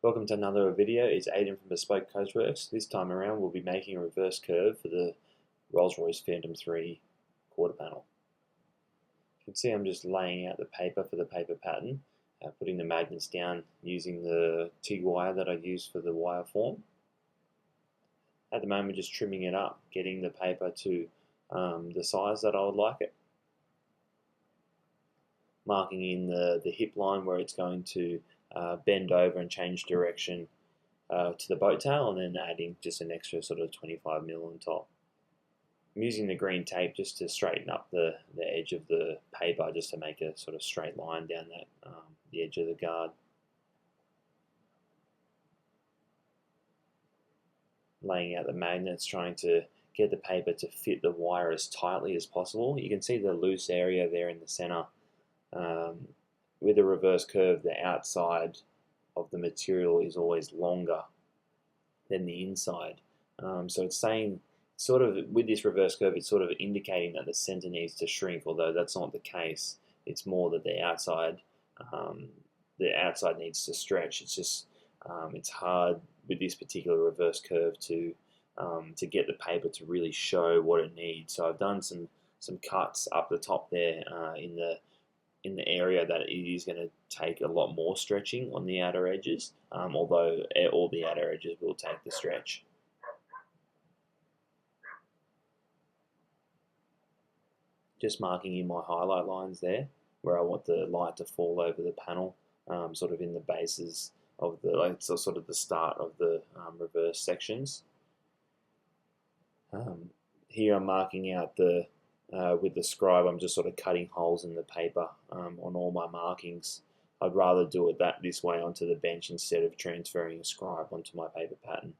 Welcome to another video. It's Aidan from Bespoke Coachworks. This time around we'll be making a reverse curve for the Rolls-Royce Phantom 3 quarter panel. You can see I'm just laying out the paper for the paper pattern, putting the magnets down using the TIG wire that I use for the wire form. At the moment just trimming it up, getting the paper to the size that I would like it. Marking in the hip line where it's going to bend over and change direction to the boat tail, and then adding just an extra sort of 25mm on top. I'm using the green tape just to straighten up the edge of the paper, just to make a sort of straight line down that the edge of the guard. Laying out the magnets, trying to get the paper to fit the wire as tightly as possible. You can see the loose area there in the center. With a reverse curve, the outside of the material is always longer than the inside. So it's saying, sort of, with this reverse curve, it's sort of indicating that the center needs to shrink, although that's not the case. It's more that the outside needs to stretch. It's just it's hard with this particular reverse curve to get the paper to really show what it needs. So I've done some cuts up the top there in the area that it is going to take a lot more stretching on the outer edges, although all the outer edges will take the stretch. Just marking in my highlight lines there, where I want the light to fall over the panel, sort of in the bases of so sort of the start of the reverse sections. Here I'm marking out with the scribe. I'm just sort of cutting holes in the paper on all my markings. I'd rather do it this way onto the bench instead of transferring a scribe onto my paper pattern.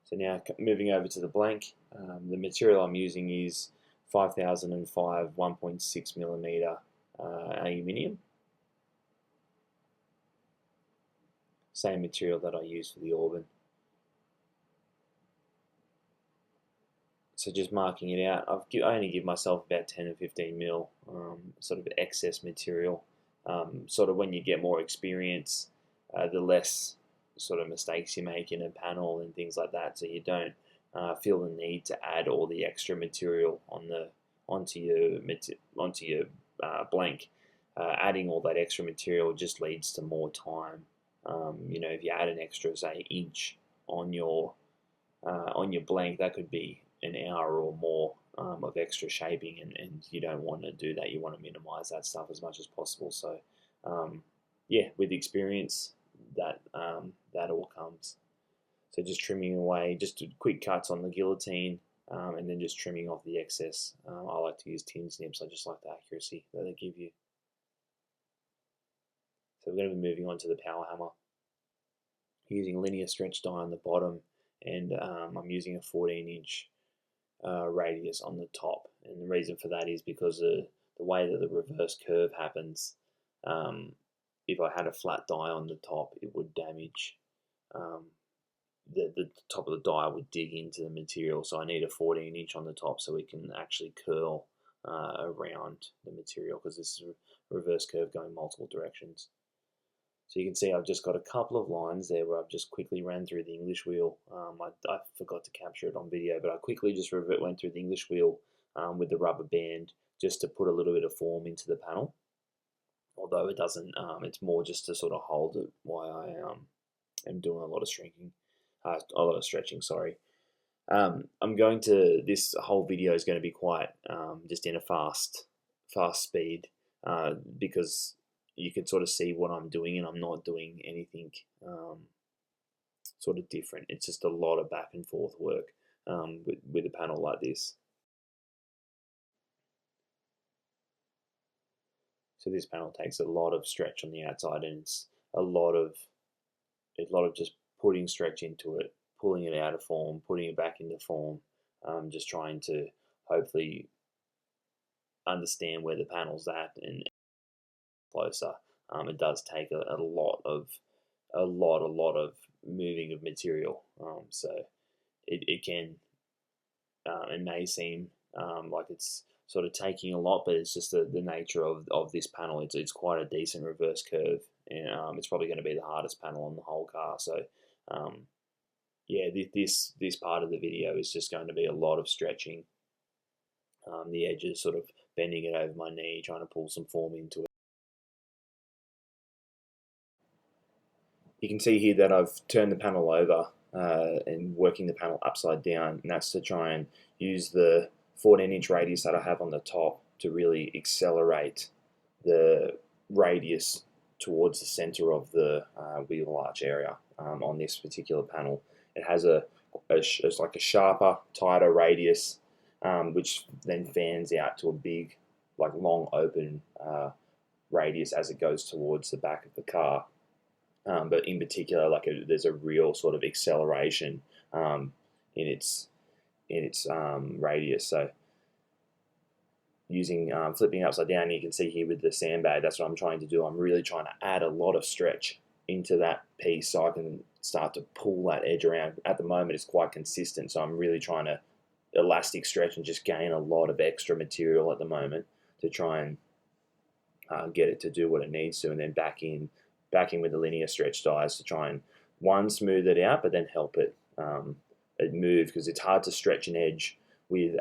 So now moving over to the blank, the material I'm using is 5005 1.6mm aluminium. Same material that I use for the Auburn. So just marking it out, I only give myself about 10 or 15mm sort of excess material. Sort of when you get more experience, the less sort of mistakes you make in a panel and things like that, so you don't feel the need to add all the extra material onto your blank. Adding all that extra material just leads to more time. If you add an extra, say, inch on your blank, that could be an hour or more of extra shaping, and you don't want to do that. You want to minimize that stuff as much as possible. So yeah, with experience, that all comes. So just trimming away, just quick cuts on the guillotine, and then just trimming off the excess. I like to use tin snips. I just like the accuracy that they give you. So we're going to be moving on to the power hammer. Using linear stretch die on the bottom, and I'm using a 14-inch radius on the top. And the reason for that is because the way that the reverse curve happens, if I had a flat die on the top, it would damage the top of the die would dig into the material. So I need a 14-inch on the top so it can actually curl around the material, because this is a reverse curve going multiple directions. So you can see I've just got a couple of lines there where I've just quickly ran through the English wheel. I forgot to capture it on video, but I quickly just went through the English wheel with the rubber band, just to put a little bit of form into the panel. Although it doesn't, it's more just to sort of hold it while I am doing a lot of stretching. Sorry. This whole video is going to be quite just in a fast speed, because you can sort of see what I'm doing, and I'm not doing anything sort of different. It's just a lot of back and forth work with a panel like this. So this panel takes a lot of stretch on the outside, and it's a lot of just putting stretch into it, pulling it out of form, putting it back into form, just trying to hopefully understand where the panel's at and closer. It does take a lot of moving of material. So it can it may seem like it's sort of taking a lot, but it's just the nature of this panel. It's quite a decent reverse curve, and it's probably going to be the hardest panel on the whole car. So yeah, this part of the video is just going to be a lot of stretching the edges, sort of bending it over my knee, trying to pull some form into it. You can see here that I've turned the panel over and working the panel upside down, and that's to try and use the 14-inch radius that I have on the top to really accelerate the radius towards the center of the wheel arch area on this particular panel. It has it's like a sharper, tighter radius, which then fans out to a big, like long open radius as it goes towards the back of the car. But in particular, there's a real sort of acceleration in its radius. So using flipping upside down, you can see here with the sandbag, that's what I'm trying to do. I'm really trying to add a lot of stretch into that piece so I can start to pull that edge around. At the moment, it's quite consistent, so I'm really trying to elastic stretch and just gain a lot of extra material at the moment to try and get it to do what it needs to, and then back in with the linear stretch dies to try and smooth it out, but then help it move, because it's hard to stretch an edge with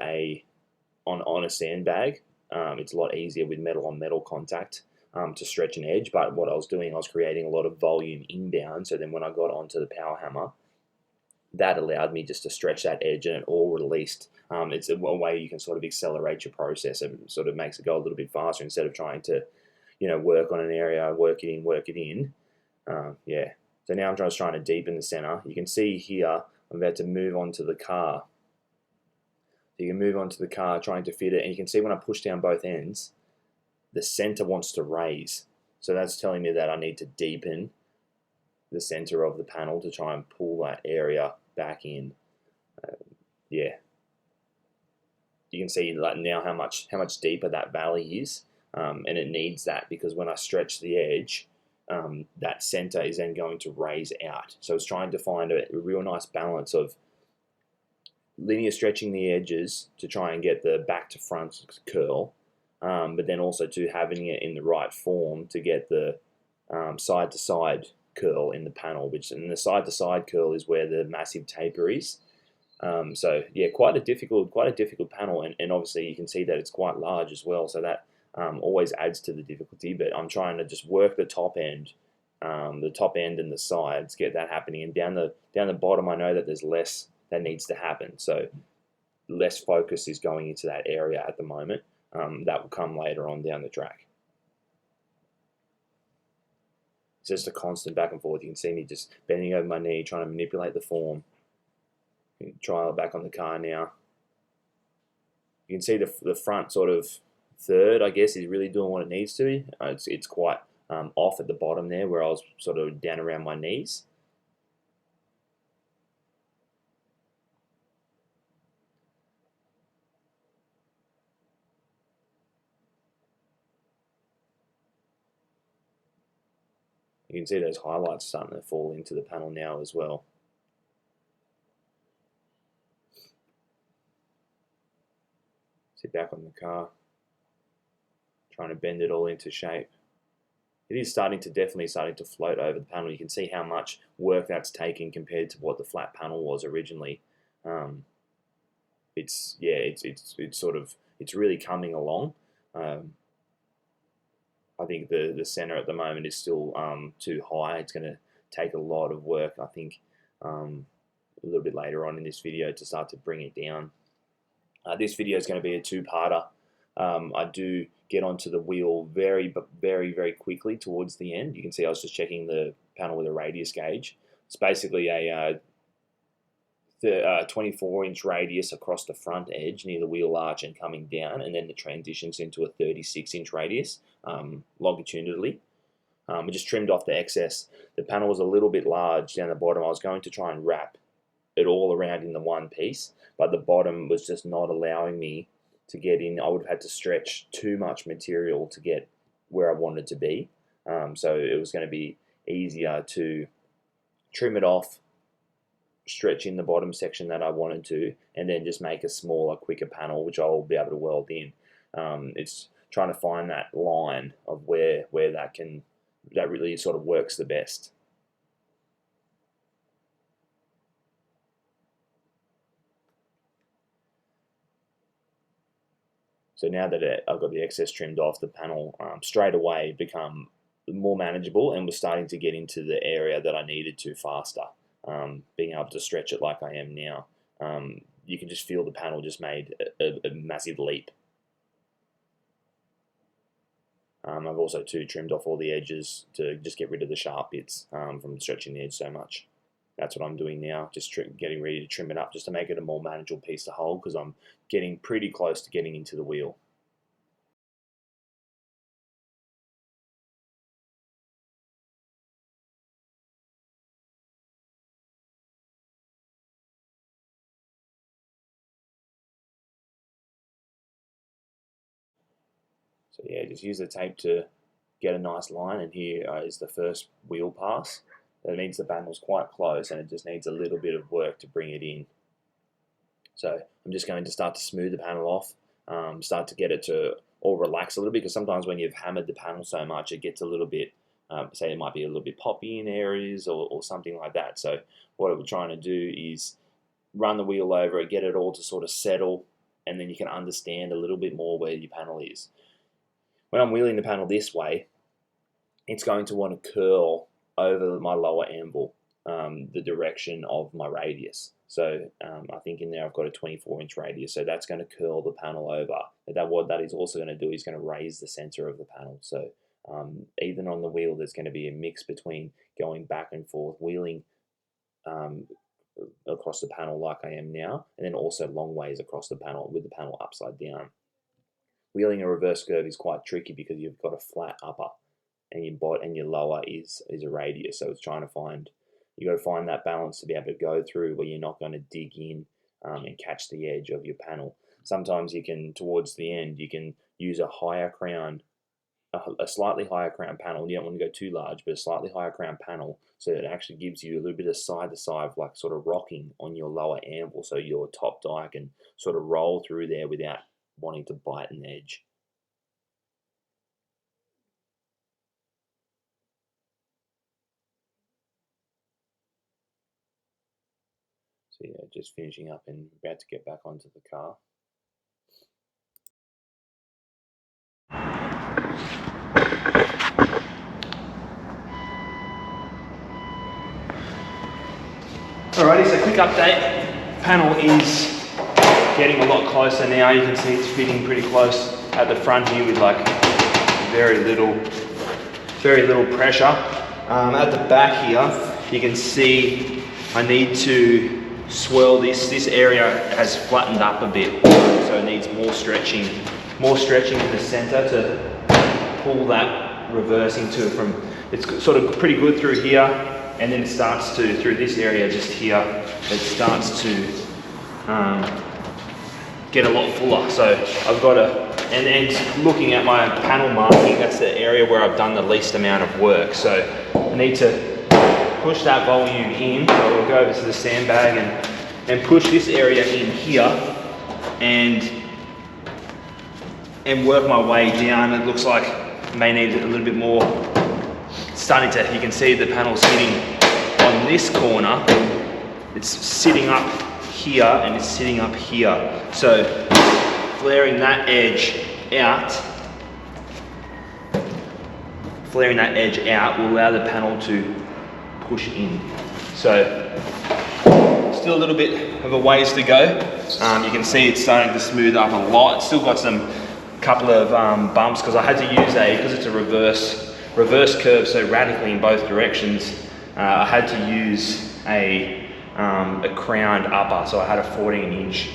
on a sandbag. It's a lot easier with metal on metal contact to stretch an edge. But what I was doing, I was creating a lot of volume inbound. So then when I got onto the power hammer, that allowed me just to stretch that edge, and it all released. It's a way you can sort of accelerate your process. It sort of makes it go a little bit faster instead of trying to, work on an area, work it in. Yeah. So now I'm just trying to deepen the center. You can see here I'm about to move on to the car. So you can move on to the car trying to fit it, and you can see when I push down both ends, the center wants to raise. So that's telling me that I need to deepen the center of the panel to try and pull that area back in. Yeah. You can see like now how much deeper that valley is, and it needs that, because when I stretch the edge, that center is then going to raise out. So it's trying to find a real nice balance of linear stretching the edges to try and get the back to front curl, but then also to having it in the right form to get the side to side curl in the panel, and the side to side curl is where the massive taper is. So yeah, quite a difficult panel, and obviously you can see that it's quite large as well, so that always adds to the difficulty. But I'm trying to just work the top end and the sides, get that happening, and down the bottom I know that there's less that needs to happen, so less focus is going into that area at the moment. That will come later on down the track. It's just a constant back and forth. You can see me just bending over my knee, trying to manipulate the form. Trial it back on the car now. You can see the front sort of third, I guess, is really doing what it needs to. It's quite off at the bottom there, where I was sort of down around my knees. You can see those highlights starting to fall into the panel now as well. Sit back on the car, trying to bend it all into shape. It is definitely starting to float over the panel. You can see how much work that's taking compared to what the flat panel was originally. It's really coming along. I think the center at the moment is still too high. It's going to take a lot of work, I think, a little bit later on in this video to start to bring it down. This video is going to be a two-parter. I do get onto the wheel very quickly towards the end. You can see I was just checking the panel with a radius gauge. It's basically a 24-inch radius across the front edge near the wheel arch and coming down, and then it transitions into a 36-inch radius longitudinally. We just trimmed off the excess. The panel was a little bit large down the bottom. I was going to try and wrap it all around in the one piece, but the bottom was just not allowing me to get in. I would have had to stretch too much material to get where I wanted to be. So it was going to be easier to trim it off, stretch in the bottom section that I wanted to, and then just make a smaller, quicker panel, which I'll be able to weld in. It's trying to find that line of where that really sort of works the best. So now that I've got the excess trimmed off, the panel straight away become more manageable, and we're starting to get into the area that I needed to faster. Being able to stretch it like I am now, you can just feel the panel just made a massive leap. I've also too trimmed off all the edges to just get rid of the sharp bits from stretching the edge so much. That's what I'm doing now, just getting ready to trim it up just to make it a more manageable piece to hold, because I'm getting pretty close to getting into the wheel. So yeah, just use the tape to get a nice line, and here is the first wheel pass. That means the panel's quite close and it just needs a little bit of work to bring it in. So I'm just going to start to smooth the panel off, start to get it to all relax a little bit, because sometimes when you've hammered the panel so much, it gets a little bit, say it might be a little bit poppy in areas or something like that. So what we're trying to do is run the wheel over it, get it all to sort of settle, and then you can understand a little bit more where your panel is. When I'm wheeling the panel this way, it's going to want to curl over my lower anvil, the direction of my radius. So I think in there I've got a 24-inch radius, so that's going to curl the panel over. What that is also going to do is going to raise the center of the panel. So even on the wheel, there's going to be a mix between going back and forth, wheeling across the panel like I am now, and then also long ways across the panel with the panel upside down. Wheeling a reverse curve is quite tricky because you've got a flat upper, and your lower is a radius. So it's trying to find, you got to find that balance to be able to go through where you're not going to dig in and catch the edge of your panel. Sometimes you can, towards the end, you can use a higher crown, a slightly higher crown panel. You don't want to go too large, but a slightly higher crown panel, so it actually gives you a little bit of side to side, like sort of rocking on your lower anvil, so your top die can sort of roll through there without wanting to bite an edge. So yeah, just finishing up and about to get back onto the car. Alrighty, so quick update. Panel is getting a lot closer now. You can see it's fitting pretty close at the front here with like very little pressure. At the back here, you can see I need to swirl this. This area has flattened up a bit, so it needs more stretching in the center to pull that reverse into it from. It's sort of pretty good through here, and then it starts to, through this area just here, it starts to get a lot fuller. So I've got to, and looking at my panel marking, that's the area where I've done the least amount of work. So I need to push that volume in. So I'll go over to the sandbag and push this area in here and work my way down. It looks like I may need a little bit more. It's starting to, you can see the panel sitting on this corner. It's sitting up here and it's sitting up here. So flaring that edge out will allow the panel to push in. So still a little bit of a ways to go. You can see it's starting to smooth up a lot. It's still got some couple of bumps because I had to use because it's a reverse curve so radically in both directions. I had to use a crowned upper, so I had a 14-inch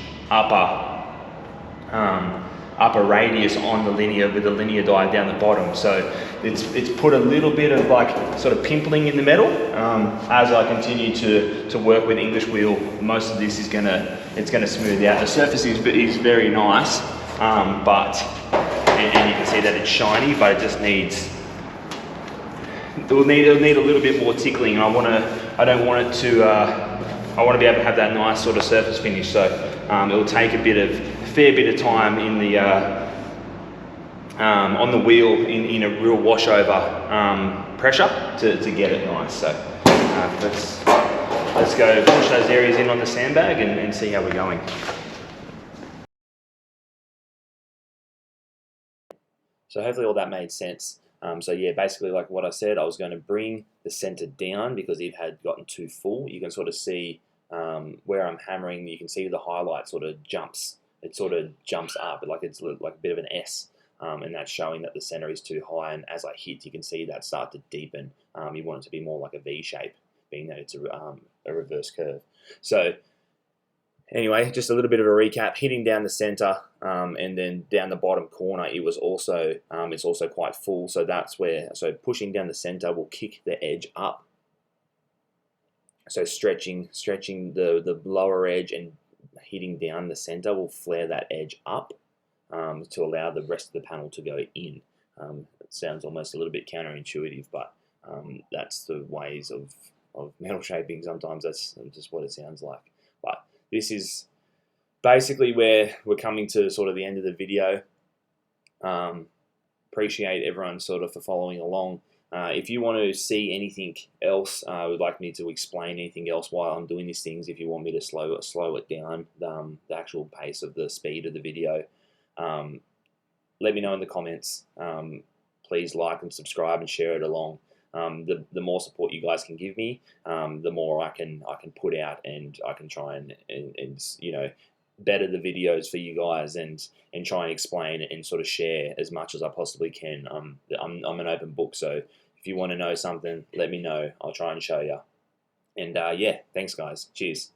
upper radius on the linear with the linear die down the bottom. So it's put a little bit of like sort of pimpling in the metal. As I continue to work with English wheel, most of this is it's gonna smooth out. The surface is very nice, but and you can see that it's shiny, but it just needs. It'll need a little bit more tickling, and I want to be able to have that nice sort of surface finish. So it'll take a fair bit of time in on the wheel in a real washover pressure to get it nice. So let's go push those areas in on the sandbag and see how we're going. So hopefully all that made sense. So yeah, basically like what I said, I was going to bring the center down because it had gotten too full. You can sort of see where I'm hammering. You can see the highlight sort of jumps. It sort of jumps up, like it's like a bit of an S, and that's showing that the center is too high. And as I hit, you can see that start to deepen. You want it to be more like a V shape, being that it's a reverse curve. So anyway, just a little bit of a recap. Hitting down the center, and then down the bottom corner, it was also it's also quite full. So that's where pushing down the center will kick the edge up. So stretching the lower edge and hitting down the center will flare that edge up to allow the rest of the panel to go in. It sounds almost a little bit counterintuitive, but that's the ways of metal shaping. Sometimes that's just what it sounds like. But this is basically where we're coming to sort of the end of the video. Appreciate everyone sort of for following along. If you want to see anything else, would like me to explain anything else while I'm doing these things, if you want me to slow it down, the actual pace of the speed of the video, let me know in the comments. Please like and subscribe and share it along. The more support you guys can give me, the more I can put out, and I can try and you know, better the videos for you guys and try and explain and sort of share as much as I possibly can. I'm an open book, so if you want to know something, let me know. I'll try and show you. And yeah, thanks guys. Cheers.